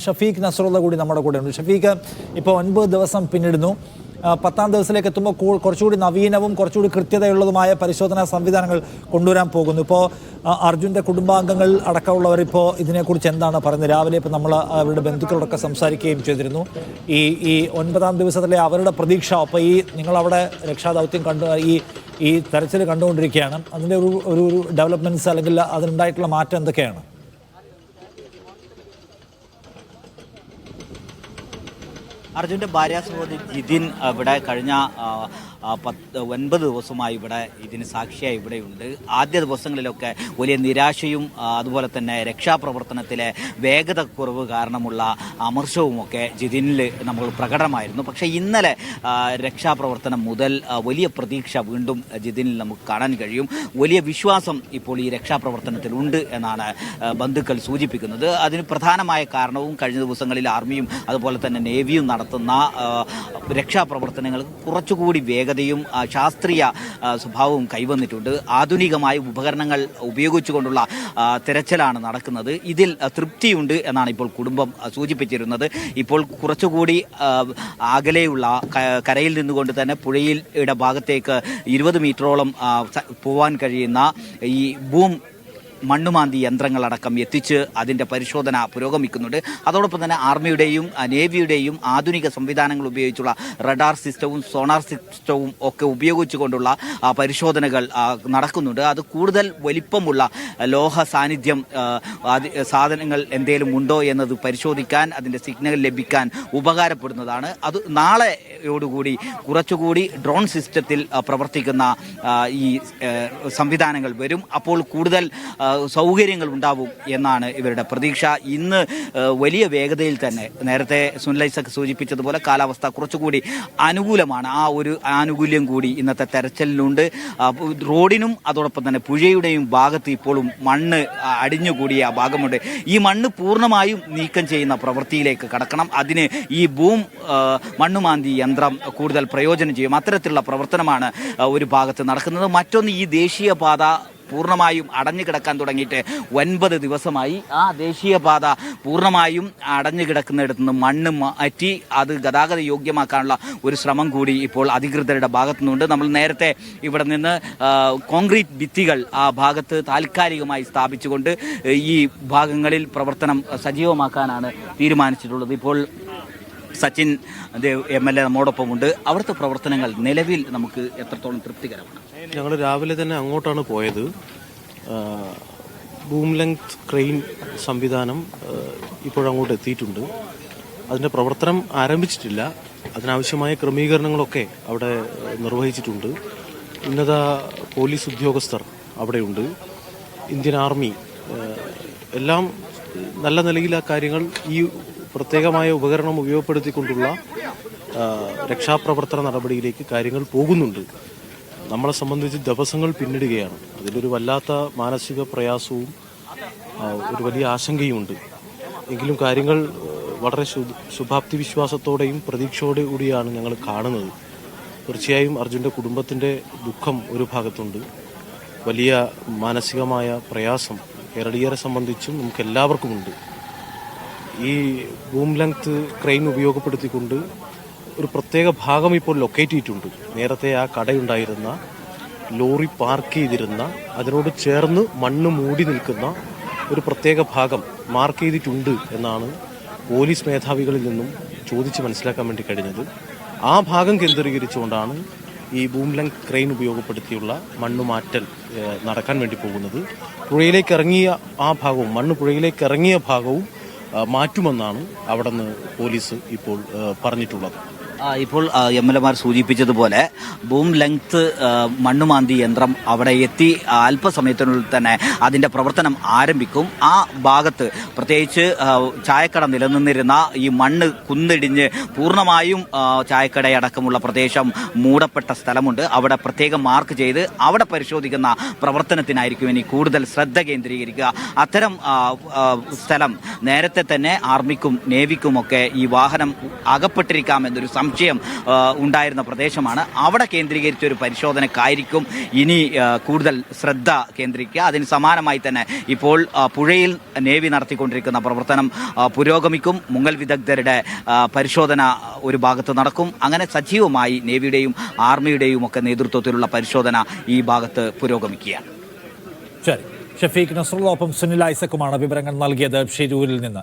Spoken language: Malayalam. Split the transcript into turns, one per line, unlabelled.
ഷഫീഖ് നസറുള്ള കൂടി നമ്മുടെ കൂടെ ഉണ്ട്. ഷഫീഖ്, ഇപ്പോൾ 9 ദിവസം പിന്നിടുന്നു. 10ാം ദിവസത്തിലേക്ക് എത്തുമ്പോൾ കുറച്ചുകൂടി നവീനവും കുറച്ചുകൂടി കൃത്യതയുള്ളതുമായ പരിശോധനാ സംവിധാനങ്ങൾ കൊണ്ടുവരാൻ പോകുന്നു. ഇപ്പോൾ അർജുൻ്റെ കുടുംബാംഗങ്ങൾ അടക്കമുള്ളവർ ഇപ്പോൾ ഇതിനെക്കുറിച്ച് എന്താണ് പറയുന്നത്? രാവിലെ ഇപ്പോൾ നമ്മൾ അവരുടെ ബന്ധുക്കളോടൊക്കെ സംസാരിക്കുകയും ചെയ്തിരുന്നു. ഈ 9ാം ദിവസത്തിലെ അവരുടെ പ്രതീക്ഷ, അപ്പോൾ ഈ നിങ്ങളവിടെ രക്ഷാദൗത്യം ഈ തെരച്ചിൽ കണ്ടുകൊണ്ടിരിക്കുകയാണ്. അതിൻ്റെ ഒരു ഡെവലപ്മെൻറ്റ്സ് അല്ലെങ്കിൽ അതിനുണ്ടായിട്ടുള്ള മാറ്റം എന്തൊക്കെയാണ്?
അർജുൻ്റെ ഭാര്യ സഹോദരി ജിതിൻ ഇവിടെ കഴിഞ്ഞ 9 ദിവസമായി ഇവിടെ ഇതിന് സാക്ഷിയായി ഇവിടെയുണ്ട്. ആദ്യ ദിവസങ്ങളിലൊക്കെ വലിയ നിരാശയും അതുപോലെ തന്നെ രക്ഷാപ്രവർത്തനത്തിലെ വേഗത കുറവ് കാരണമുള്ള അമർഷവുമൊക്കെ ജിതിനിൽ നമ്മൾ പ്രകടമായിരുന്നു. പക്ഷേ ഇന്നലെ രക്ഷാപ്രവർത്തനം മുതൽ വലിയ പ്രതീക്ഷ വീണ്ടും ജിതിനിൽ നമുക്ക് കാണാൻ കഴിയും. വലിയ വിശ്വാസം ഇപ്പോൾ ഈ രക്ഷാപ്രവർത്തനത്തിലുണ്ട് എന്നാണ് ബന്ധുക്കൾ സൂചിപ്പിക്കുന്നത്. അതിന് പ്രധാനമായ കാരണവും കഴിഞ്ഞ ദിവസങ്ങളിൽ ആർമിയും അതുപോലെ തന്നെ നേവിയും നടത്തുന്ന രക്ഷാപ്രവർത്തനങ്ങൾക്ക് കുറച്ചുകൂടി വേഗതയും ശാസ്ത്രീയ സ്വഭാവവും കൈവന്നിട്ടുണ്ട്. ആധുനികമായ ഉപകരണങ്ങൾ ഉപയോഗിച്ചുകൊണ്ടുള്ള തിരച്ചിലാണ് നടക്കുന്നത്. ഇതിൽ തൃപ്തിയുണ്ട് എന്നാണ് ഇപ്പോൾ കുടുംബം സൂചിപ്പിച്ചിരുന്നത്. ഇപ്പോൾ കുറച്ചുകൂടി അകലെയുള്ള കരയിൽ നിന്നുകൊണ്ട് തന്നെ പുഴയുടെ ഭാഗത്തേക്ക് 20 മീറ്ററോളം പോവാൻ കഴിയുന്ന ഈ മണ്ണുമാന്തി യന്ത്രങ്ങളടക്കം എത്തിച്ച് അതിൻ്റെ പരിശോധന പുരോഗമിക്കുന്നുണ്ട്. അതോടൊപ്പം തന്നെ ആർമിയുടെയും നേവിയുടെയും ആധുനിക സംവിധാനങ്ങൾ ഉപയോഗിച്ചുള്ള റഡാർ സിസ്റ്റവും സോണാർ സിസ്റ്റവും ഒക്കെ ഉപയോഗിച്ചുകൊണ്ടുള്ള പരിശോധനകൾ നടക്കുന്നുണ്ട്. അത് കൂടുതൽ വലിപ്പമുള്ള ലോഹ സാന്നിധ്യം സാധനങ്ങൾ എന്തെങ്കിലും ഉണ്ടോ എന്നത് പരിശോധിക്കാൻ, അതിൻ്റെ സിഗ്നൽ ലഭിക്കാൻ ഉപകാരപ്പെടുന്നതാണ്. അത് നാളെയോടുകൂടി കുറച്ചുകൂടി ഡ്രോൺ സിസ്റ്റത്തിൽ പ്രവർത്തിക്കുന്ന ഈ സംവിധാനങ്ങൾ വരും. അപ്പോൾ കൂടുതൽ സൗകര്യങ്ങൾ ഉണ്ടാവും എന്നാണ് ഇവരുടെ പ്രതീക്ഷ. ഇന്ന് വലിയ വേഗതയിൽ തന്നെ നേരത്തെ സുനിലൈസക്ക് സൂചിപ്പിച്ചതുപോലെ കാലാവസ്ഥ കുറച്ചുകൂടി അനുകൂലമാണ്. ആ ഒരു ആനുകൂല്യം കൂടി ഇന്നത്തെ തെരച്ചിലിനുണ്ട്. റോഡിനും അതോടൊപ്പം തന്നെ പുഴയുടെയും ഭാഗത്ത് ഇപ്പോഴും മണ്ണ് അടിഞ്ഞുകൂടിയ ഭാഗമുണ്ട്. ഈ മണ്ണ് പൂർണ്ണമായും നീക്കം ചെയ്യുന്ന പ്രവൃത്തിയിലേക്ക് കടക്കണം. അതിന് ഈ മണ്ണുമാന്തി യന്ത്രം കൂടുതൽ പ്രയോജനം ചെയ്യും. അത്തരത്തിലുള്ള പ്രവർത്തനമാണ് ഒരു ഭാഗത്ത് നടക്കുന്നത്. മറ്റൊന്ന്, ഈ ദേശീയപാത പൂർണ്ണമായും അടഞ്ഞു കിടക്കാൻ തുടങ്ങിയിട്ട് 9 ദിവസമായി. ആ ദേശീയപാത പൂർണ്ണമായും അടഞ്ഞു കിടക്കുന്നിടത്തു നിന്ന് മണ്ണ് മാറ്റി അത് ഗതാഗത യോഗ്യമാക്കാനുള്ള ഒരു ശ്രമം കൂടി ഇപ്പോൾ അധികൃതരുടെ ഭാഗത്തു നിന്നുണ്ട്. നമ്മൾ നേരത്തെ ഇവിടെ നിന്ന് കോൺക്രീറ്റ് ഭിത്തികൾ ആ ഭാഗത്ത് താൽക്കാലികമായി സ്ഥാപിച്ചുകൊണ്ട് ഈ ഭാഗങ്ങളിൽ പ്രവർത്തനം സജീവമാക്കാനാണ് തീരുമാനിച്ചിട്ടുള്ളത്. ഇപ്പോൾ സച്ചിൻ ദേവ് MLA നമ്മോടൊപ്പമുണ്ട്. അവിടുത്തെ പ്രവർത്തനങ്ങൾ നിലവിൽ നമുക്ക് എത്രത്തോളം തൃപ്തികരമാണ്?
ഞങ്ങൾ രാവിലെ തന്നെ അങ്ങോട്ടാണ് പോയത്. ബൂം ലെങ്ത് ക്രെയിൻ സംവിധാനം ഇപ്പോഴങ്ങോട്ട് എത്തിയിട്ടുണ്ട്. അതിൻ്റെ പ്രവർത്തനം ആരംഭിച്ചിട്ടില്ല. അതിനാവശ്യമായ ക്രമീകരണങ്ങളൊക്കെ അവിടെ നിർവഹിച്ചിട്ടുണ്ട്. ഉന്നത പോലീസ് ഉദ്യോഗസ്ഥർ അവിടെയുണ്ട്. ഇന്ത്യൻ ആർമി എല്ലാം നല്ല നിലയിൽ ആ കാര്യങ്ങൾ ഈ പ്രത്യേകമായ ഉപകരണം ഉപയോഗപ്പെടുത്തിക്കൊണ്ടുള്ള രക്ഷാപ്രവർത്തന നടപടിയിലേക്ക് കാര്യങ്ങൾ പോകുന്നുണ്ട്. നമ്മളെ സംബന്ധിച്ച് ദിവസങ്ങൾ പിന്നിടുകയാണ്. അതിലൊരു വല്ലാത്ത മാനസിക പ്രയാസവും ഒരു വലിയ ആശങ്കയുമുണ്ട്. എങ്കിലും കാര്യങ്ങൾ വളരെ ശുഭാപ്തി വിശ്വാസത്തോടെയും പ്രതീക്ഷയോടെ കൂടിയാണ് ഞങ്ങൾ കാണുന്നത്. തീർച്ചയായും അർജുൻ്റെ കുടുംബത്തിൻ്റെ ദുഃഖം ഒരു ഭാഗത്തുണ്ട്. വലിയ മാനസികമായ പ്രയാസം കേരളീയരെ സംബന്ധിച്ചും നമുക്ക് എല്ലാവർക്കുമുണ്ട്. ഈ ബൂം ലെങ്ത് ക്രെയിൻ ഉപയോഗപ്പെടുത്തിക്കൊണ്ട് ഒരു പ്രത്യേക ഭാഗം ഇപ്പോൾ ലൊക്കേറ്റ് ചെയ്തിട്ടുണ്ട്. നേരത്തെ ആ കടയുണ്ടായിരുന്ന ലോറി പാർക്ക് ചെയ്തിരുന്ന അതിനോട് ചേർന്ന് മണ്ണ് മൂടി നിൽക്കുന്ന ഒരു പ്രത്യേക ഭാഗം മാർക്ക് ചെയ്തിട്ടുണ്ട് എന്നാണ് പോലീസ് മേധാവികളിൽ നിന്നും ചോദിച്ച് മനസ്സിലാക്കാൻ വേണ്ടി കഴിഞ്ഞത്. ആ ഭാഗം കേന്ദ്രീകരിച്ചുകൊണ്ടാണ് ഈ ബൂം ലെങ്ത് ക്രെയിൻ ഉപയോഗപ്പെടുത്തിയുള്ള മണ്ണുമാറ്റൽ നടക്കാൻ വേണ്ടി പോകുന്നത്. പുഴയിലേക്ക് ഇറങ്ങിയ ആ ഭാഗവും മണ്ണ് പുഴയിലേക്ക് ഇറങ്ങിയ ഭാഗവും മാറ്റുമെന്നാണ് അവിടെ നിന്ന് പോലീസ് ഇപ്പോൾ പറഞ്ഞിട്ടുള്ളത്.
ഇപ്പോൾ MLAമാർ സൂചിപ്പിച്ചതുപോലെ ബൂം ലെങ്ത് മണ്ണുമാന്തി യന്ത്രം അവിടെ എത്തി അല്പസമയത്തിനുള്ളിൽ തന്നെ അതിൻ്റെ പ്രവർത്തനം ആരംഭിക്കും. ആ ഭാഗത്ത് പ്രത്യേകിച്ച് ചായക്കട നിലനിന്നിരുന്ന ഈ മണ്ണ് കുന്നിടിഞ്ഞ് പൂർണ്ണമായും ചായക്കടയടക്കമുള്ള പ്രദേശം മൂടപ്പെട്ട സ്ഥലമുണ്ട്. അവിടെ പ്രത്യേകം മാർക്ക് ചെയ്ത് അവിടെ പരിശോധിക്കുന്ന പ്രവർത്തനത്തിനായിരിക്കും ഇനി കൂടുതൽ ശ്രദ്ധ കേന്ദ്രീകരിക്കുക. അത്തരം സ്ഥലം നേരത്തെ തന്നെ ആർമിക്കും നേവിക്കുമൊക്കെ ഈ വാഹനം അകപ്പെട്ടിരിക്കാമെന്നൊരു സംശയം സംശയം ഉണ്ടായിരുന്ന പ്രദേശമാണ്. അവിടെ കേന്ദ്രീകരിച്ച ഒരു പരിശോധനക്കായിരിക്കും ഇനി കൂടുതൽ ശ്രദ്ധ കേന്ദ്രീകരിക്കുക. അതിന് സമാനമായി തന്നെ ഇപ്പോൾ പുഴയിൽ നേവി നടത്തിക്കൊണ്ടിരിക്കുന്ന പ്രവർത്തനം പുരോഗമിക്കും. മുങ്ങൽ വിദഗ്ധരുടെ പരിശോധന ഒരു ഭാഗത്ത് നടക്കും. അങ്ങനെ സജീവമായി നേവിയുടെയും ആർമിയുടെയും ഒക്കെ നേതൃത്വത്തിലുള്ള പരിശോധന ഈ ഭാഗത്ത് പുരോഗമിക്കുകയാണ്.
ശരി, ഷഫീഖ് നസ്രുള്ളൊപ്പം സുനിൽ ഐസക്കുമാണ് വിവരങ്ങൾ നൽകിയത് ഷിരൂരിൽ നിന്ന്.